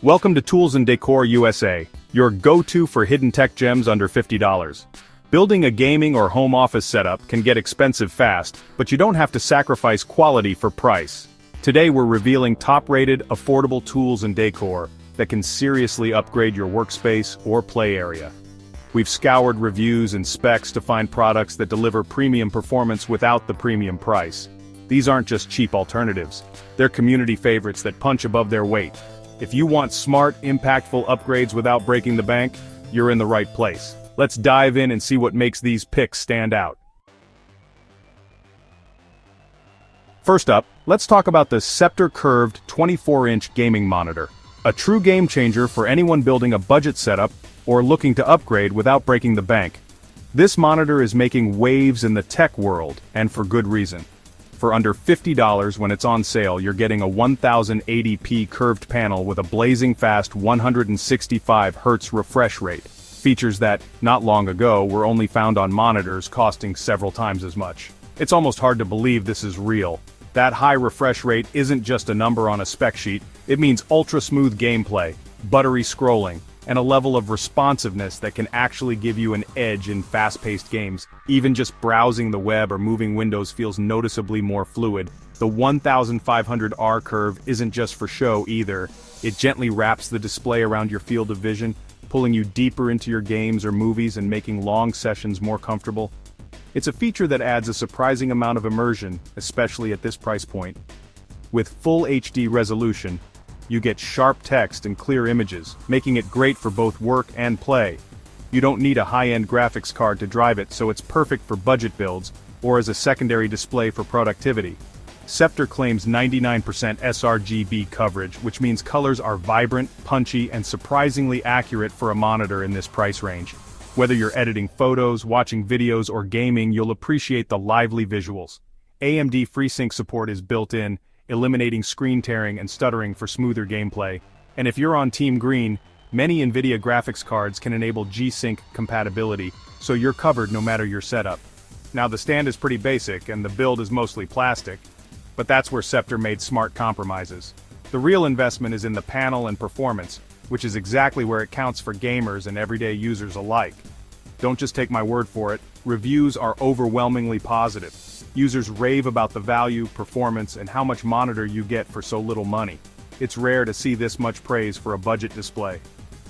Welcome to Tools and Decor USA, your go-to for hidden tech gems under $50. Building a gaming or home office setup can get expensive fast, but you don't have to sacrifice quality for price. Today we're revealing top-rated, affordable tools and decor that can seriously upgrade your workspace or play area. We've scoured reviews and specs to find products that deliver premium performance without the premium price. These aren't just cheap alternatives, they're community favorites that punch above their weight. If you want smart, impactful upgrades without breaking the bank, you're in the right place. Let's dive in and see what makes these picks stand out. First up, let's talk about the Sceptre curved 24-inch gaming monitor. A true game changer for anyone building a budget setup or looking to upgrade without breaking the bank. This monitor is making waves in the tech world, and for good reason. For under $50 when it's on sale, you're getting a 1080p curved panel with a blazing fast 165 Hz refresh rate. Features that, not long ago, were only found on monitors costing several times as much. It's almost hard to believe this is real. That high refresh rate isn't just a number on a spec sheet, it means ultra-smooth gameplay, buttery scrolling, and a level of responsiveness that can actually give you an edge in fast-paced games. Even just browsing the web or moving windows feels noticeably more fluid. The 1500R curve isn't just for show either. It gently wraps the display around your field of vision, pulling you deeper into your games or movies and making long sessions more comfortable. It's a feature that adds a surprising amount of immersion, especially at this price point. With full HD resolution, you get sharp text and clear images, making it great for both work and play. You don't need a high-end graphics card to drive it, so it's perfect for budget builds, or as a secondary display for productivity. Sceptre claims 99% sRGB coverage, which means colors are vibrant, punchy, and surprisingly accurate for a monitor in this price range. Whether you're editing photos, watching videos, or gaming, you'll appreciate the lively visuals. AMD FreeSync support is built in, eliminating screen tearing and stuttering for smoother gameplay. And if you're on Team Green, many NVIDIA graphics cards can enable G-Sync compatibility, so you're covered no matter your setup. Now the stand is pretty basic and the build is mostly plastic, but that's where Sceptre made smart compromises. The real investment is in the panel and performance, which is exactly where it counts for gamers and everyday users alike. Don't just take my word for it, reviews are overwhelmingly positive. Users rave about the value, performance, and how much monitor you get for so little money. It's rare to see this much praise for a budget display.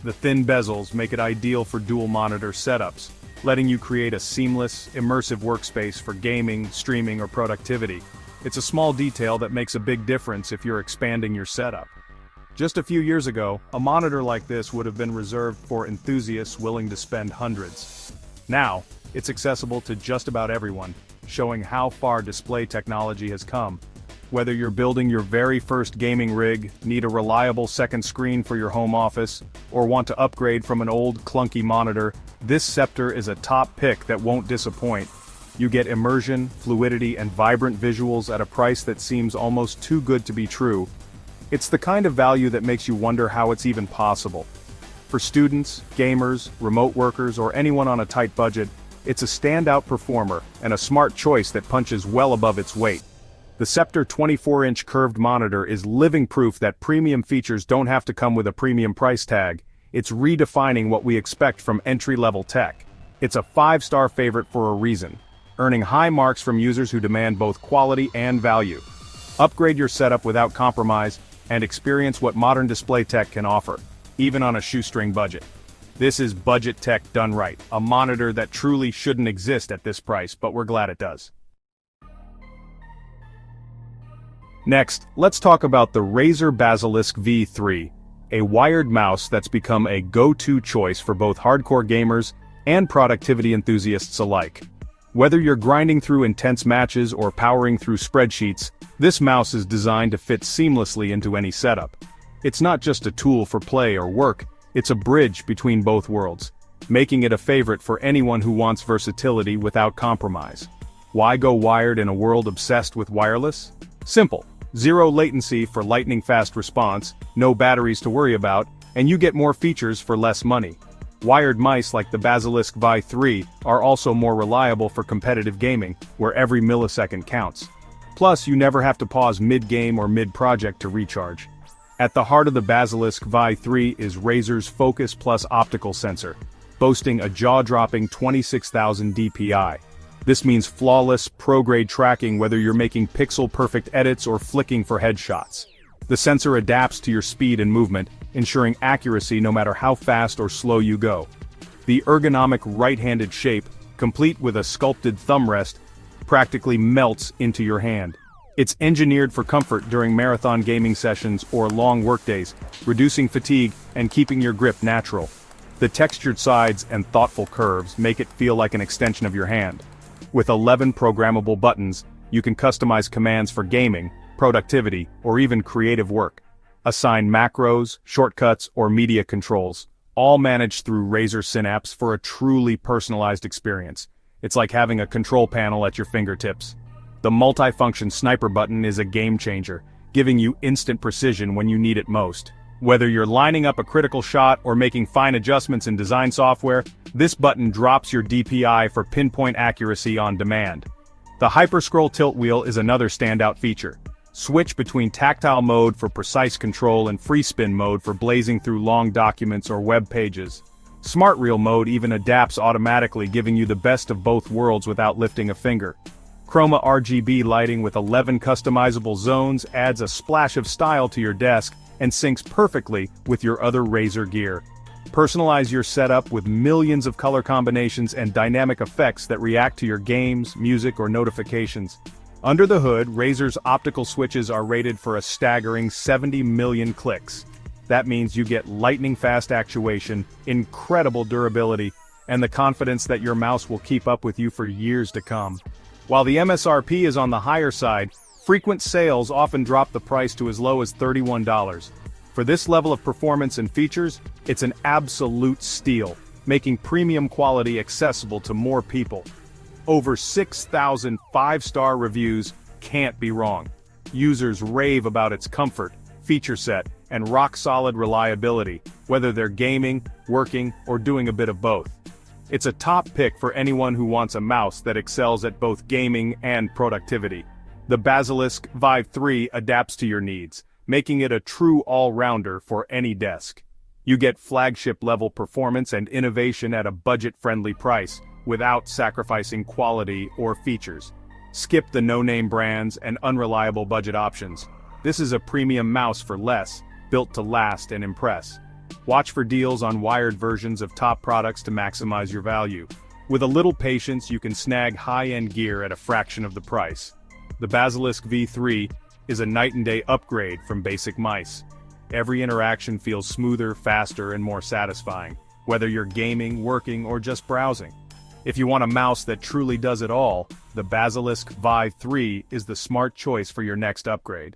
The thin bezels make it ideal for dual monitor setups, letting you create a seamless, immersive workspace for gaming, streaming, or productivity. It's a small detail that makes a big difference if you're expanding your setup. Just a few years ago, a monitor like this would have been reserved for enthusiasts willing to spend hundreds. Now, it's accessible to just about everyone, showing how far display technology has come. Whether you're building your very first gaming rig, need a reliable second screen for your home office, or want to upgrade from an old, clunky monitor, this Sceptre is a top pick that won't disappoint. You get immersion, fluidity, and vibrant visuals at a price that seems almost too good to be true. It's the kind of value that makes you wonder how it's even possible. For students, gamers, remote workers, or anyone on a tight budget, it's a standout performer, and a smart choice that punches well above its weight. The Sceptre 24-inch curved monitor is living proof that premium features don't have to come with a premium price tag. It's redefining what we expect from entry-level tech. It's a 5-star favorite for a reason, earning high marks from users who demand both quality and value. Upgrade your setup without compromise, and experience what modern display tech can offer, even on a shoestring budget. This is budget tech done right, a monitor that truly shouldn't exist at this price, but we're glad it does. Next, let's talk about the Razer Basilisk V3, a wired mouse that's become a go-to choice for both hardcore gamers and productivity enthusiasts alike. Whether you're grinding through intense matches or powering through spreadsheets, this mouse is designed to fit seamlessly into any setup. It's not just a tool for play or work, it's a bridge between both worlds, making it a favorite for anyone who wants versatility without compromise. Why go wired in a world obsessed with wireless? Simple. Zero latency for lightning-fast response, no batteries to worry about, and you get more features for less money. Wired mice like the Basilisk V3 are also more reliable for competitive gaming, where every millisecond counts. Plus, you never have to pause mid-game or mid-project to recharge. At the heart of the Basilisk VIVO 3 is Razer's Focus Plus optical sensor, boasting a jaw-dropping 26,000 dpi. This means flawless, pro-grade tracking whether you're making pixel-perfect edits or flicking for headshots. The sensor adapts to your speed and movement, ensuring accuracy no matter how fast or slow you go. The ergonomic right-handed shape, complete with a sculpted thumb rest, practically melts into your hand. It's engineered for comfort during marathon gaming sessions or long workdays, reducing fatigue and keeping your grip natural. The textured sides and thoughtful curves make it feel like an extension of your hand. With 11 programmable buttons, you can customize commands for gaming, productivity, or even creative work. Assign macros, shortcuts, or media controls, all managed through Razer Synapse for a truly personalized experience. It's like having a control panel at your fingertips. The multi-function sniper button is a game changer, giving you instant precision when you need it most. Whether you're lining up a critical shot or making fine adjustments in design software, this button drops your DPI for pinpoint accuracy on demand. The Hyperscroll tilt wheel is another standout feature. Switch between tactile mode for precise control and free spin mode for blazing through long documents or web pages. Smart Reel mode even adapts automatically, giving you the best of both worlds without lifting a finger. Chroma RGB lighting with 11 customizable zones adds a splash of style to your desk and syncs perfectly with your other Razer gear. Personalize your setup with millions of color combinations and dynamic effects that react to your games, music, or notifications. Under the hood, Razer's optical switches are rated for a staggering 70 million clicks. That means you get lightning-fast actuation, incredible durability, and the confidence that your mouse will keep up with you for years to come. While the MSRP is on the higher side, frequent sales often drop the price to as low as $31. For this level of performance and features, it's an absolute steal, making premium quality accessible to more people. Over 6,000 five-star reviews can't be wrong. Users rave about its comfort, feature set, and rock-solid reliability, whether they're gaming, working, or doing a bit of both. It's a top pick for anyone who wants a mouse that excels at both gaming and productivity. The Basilisk VIVO 3 adapts to your needs, making it a true all-rounder for any desk. You get flagship-level performance and innovation at a budget-friendly price, without sacrificing quality or features. Skip the no-name brands and unreliable budget options. This is a premium mouse for less, built to last and impress. Watch for deals on wired versions of top products to maximize your value. With a little patience, you can snag high-end gear at a fraction of the price. The Basilisk V3 is a night-and-day upgrade from basic mice. Every interaction feels smoother, faster, and more satisfying, whether you're gaming, working, or just browsing. If you want a mouse that truly does it all, the Basilisk VIVO 3 is the smart choice for your next upgrade.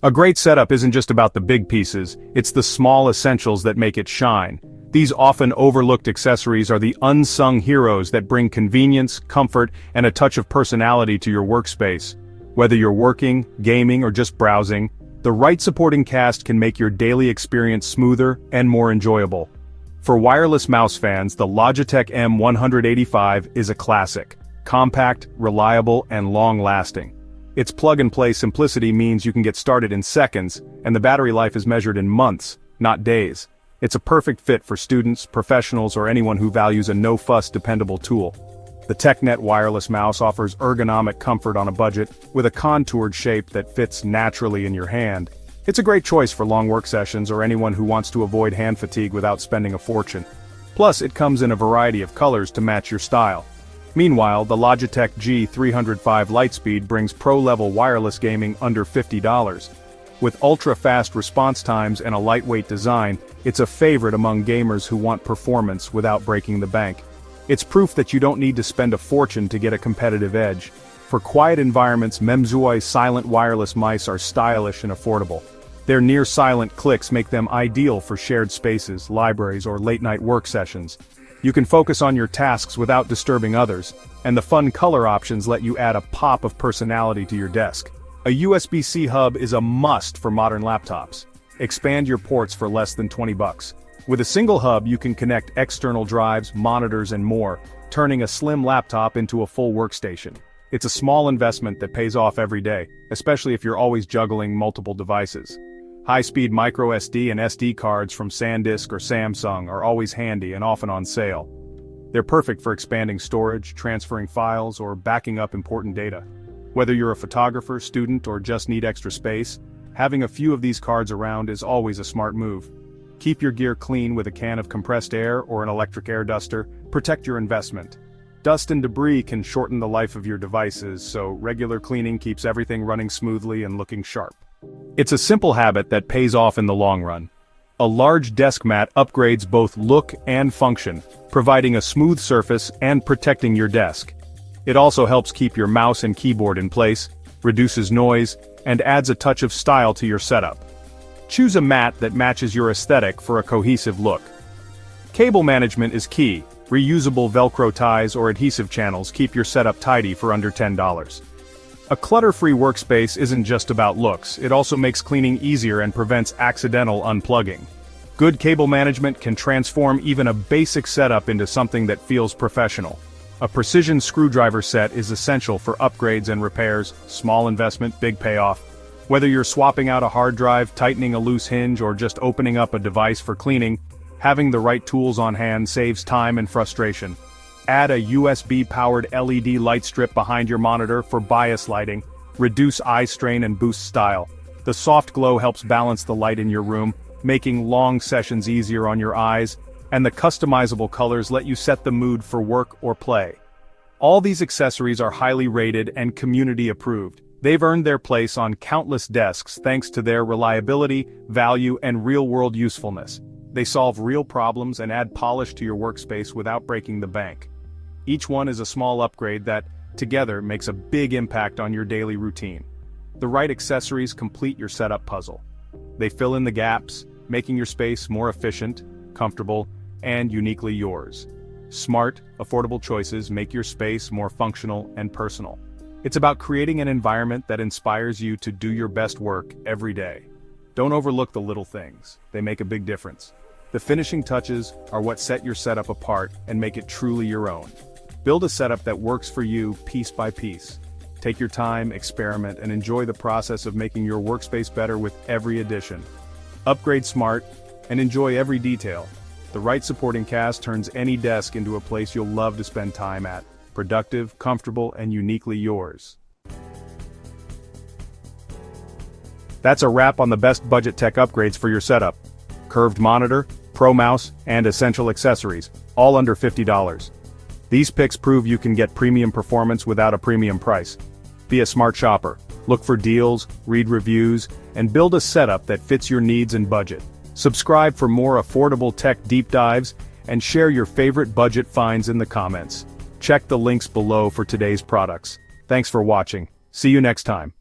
A great setup isn't just about the big pieces, it's the small essentials that make it shine. These often overlooked accessories are the unsung heroes that bring convenience, comfort, and a touch of personality to your workspace. Whether you're working, gaming, or just browsing, the right supporting cast can make your daily experience smoother and more enjoyable. For wireless mouse fans, the Logitech M185 is a classic. Compact, reliable, and long-lasting. Its plug-and-play simplicity means you can get started in seconds, and the battery life is measured in months, not days. It's a perfect fit for students, professionals, or anyone who values a no-fuss dependable tool. The TECKNET wireless mouse offers ergonomic comfort on a budget, with a contoured shape that fits naturally in your hand. It's a great choice for long work sessions or anyone who wants to avoid hand fatigue without spending a fortune. Plus, it comes in a variety of colors to match your style. Meanwhile, the Logitech G305 LIGHTSPEED brings pro-level wireless gaming under $50. With ultra-fast response times and a lightweight design, it's a favorite among gamers who want performance without breaking the bank. It's proof that you don't need to spend a fortune to get a competitive edge. For quiet environments, memzuoix silent wireless mice are stylish and affordable. Their near-silent clicks make them ideal for shared spaces, libraries, or late-night work sessions. You can focus on your tasks without disturbing others, and the fun color options let you add a pop of personality to your desk. A USB-C hub is a must for modern laptops. Expand your ports for less than $20. With a single hub, you can connect external drives, monitors, and more, turning a slim laptop into a full workstation. It's a small investment that pays off every day, especially if you're always juggling multiple devices. High-speed micro SD and SD cards from SanDisk or Samsung are always handy and often on sale. They're perfect for expanding storage, transferring files, or backing up important data. Whether you're a photographer, student, or just need extra space, having a few of these cards around is always a smart move. Keep your gear clean with a can of compressed air or an electric air duster. Protect your investment. Dust and debris can shorten the life of your devices, so regular cleaning keeps everything running smoothly and looking sharp. It's a simple habit that pays off in the long run. A large desk mat upgrades both look and function, providing a smooth surface and protecting your desk. It also helps keep your mouse and keyboard in place, reduces noise, and adds a touch of style to your setup. Choose a mat that matches your aesthetic for a cohesive look. Cable management is key. Reusable Velcro ties or adhesive channels keep your setup tidy for under $10. A clutter-free workspace isn't just about looks, it also makes cleaning easier and prevents accidental unplugging. Good cable management can transform even a basic setup into something that feels professional. A precision screwdriver set is essential for upgrades and repairs. Small investment, big payoff. Whether you're swapping out a hard drive, tightening a loose hinge, or just opening up a device for cleaning, having the right tools on hand saves time and frustration. Add a USB-powered LED light strip behind your monitor for bias lighting, reduce eye strain and boost style. The soft glow helps balance the light in your room, making long sessions easier on your eyes, and the customizable colors let you set the mood for work or play. All these accessories are highly rated and community approved. They've earned their place on countless desks thanks to their reliability, value, and real-world usefulness. They solve real problems and add polish to your workspace without breaking the bank. Each one is a small upgrade that, together, makes a big impact on your daily routine. The right accessories complete your setup puzzle. They fill in the gaps, making your space more efficient, comfortable, and uniquely yours. Smart, affordable choices make your space more functional and personal. It's about creating an environment that inspires you to do your best work every day. Don't overlook the little things. They make a big difference. The finishing touches are what set your setup apart and make it truly your own. Build a setup that works for you piece by piece. Take your time, experiment, and enjoy the process of making your workspace better with every addition. Upgrade smart, and enjoy every detail. The right supporting cast turns any desk into a place you'll love to spend time at. Productive, comfortable, and uniquely yours. That's a wrap on the best budget tech upgrades for your setup. Curved monitor, pro mouse, and essential accessories, all under $50. These picks prove you can get premium performance without a premium price. Be a smart shopper. Look for deals, read reviews, and build a setup that fits your needs and budget. Subscribe for more affordable tech deep dives, and share your favorite budget finds in the comments. Check the links below for today's products. Thanks for watching. See you next time.